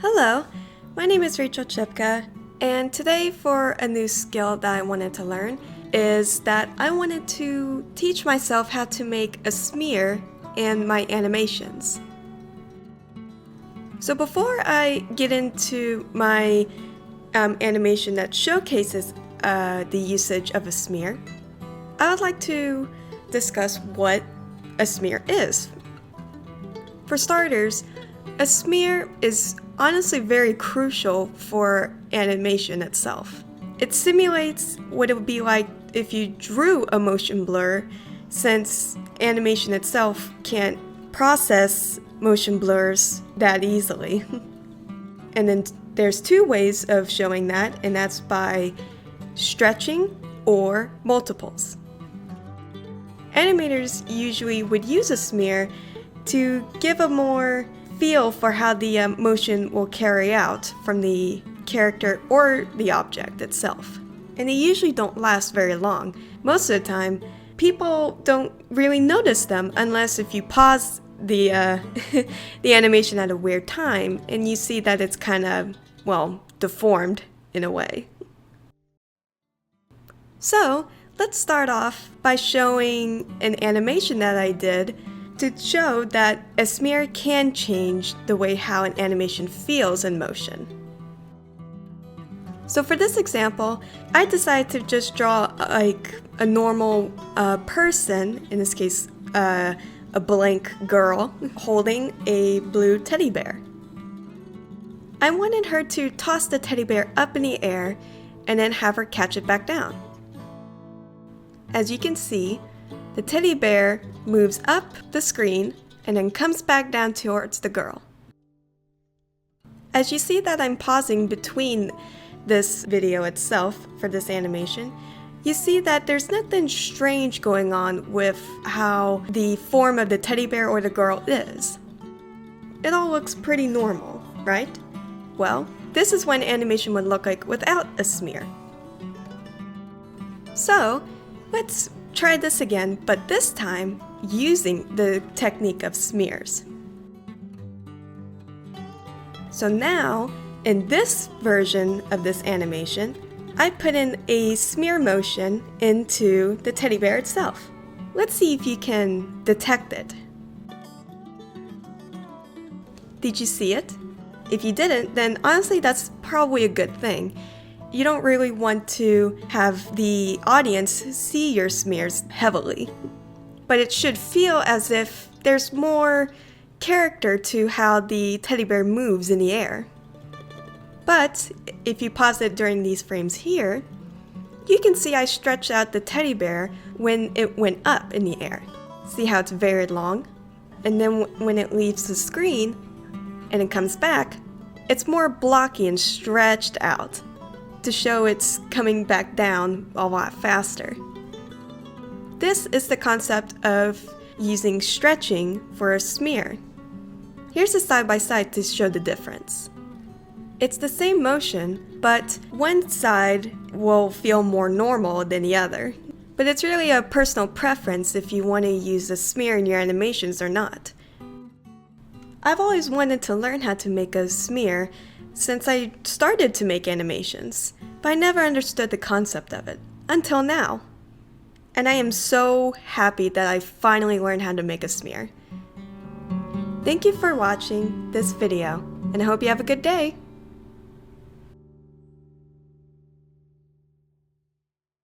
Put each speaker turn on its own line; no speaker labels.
Hello, my name is Rachel Chipka, and today for a new skill that I wanted to learn is that I wanted to teach myself how to make a smear in my animations. So before I get into my animation that showcases the usage of a smear, I would like to discuss what a smear is. For starters, a smear is honestly very crucial for animation itself. It simulates what it would be like if you drew a motion blur, since animation itself can't process motion blurs that easily. And then there's two ways of showing that, and that's by stretching or multiples. Animators usually would use a smear to give a more feel for how the motion will carry out from the character or the object itself. And they usually don't last very long. Most of the time, people don't really notice them unless if you pause the the animation at a weird time and you see that it's kind of, well, deformed in a way. So let's start off by showing an animation that I did to show that a smear can change the way how an animation feels in motion. So for this example, I decided to just draw like a normal person, in this case a blank girl, holding a blue teddy bear. I wanted her to toss the teddy bear up in the air and then have her catch it back down. As you can see, the teddy bear moves up the screen and then comes back down towards the girl. As you see that I'm pausing between this video itself for this animation, you see that there's nothing strange going on with how the form of the teddy bear or the girl is. It all looks pretty normal, right? Well, this is what animation would look like without a smear. So, let's try this again, but this time using the technique of smears. So now, in this version of this animation, I put in a smear motion into the teddy bear itself. Let's see if you can detect it. Did you see it? If you didn't, then honestly that's probably a good thing. You don't really want to have the audience see your smears heavily, but it should feel as if there's more character to how the teddy bear moves in the air. But if you pause it during these frames here, you can see I stretched out the teddy bear when it went up in the air. See how it's very long? And then when it leaves the screen and it comes back, it's more blocky and stretched out to show it's coming back down a lot faster. This is the concept of using stretching for a smear. Here's a side-by-side to show the difference. It's the same motion, but one side will feel more normal than the other. But it's really a personal preference if you want to use a smear in your animations or not. I've always wanted to learn how to make a smear since I started to make animations, but I never understood the concept of it, until now. And I am so happy that I finally learned how to make a smear. Thank you for watching this video, and I hope you have a good day!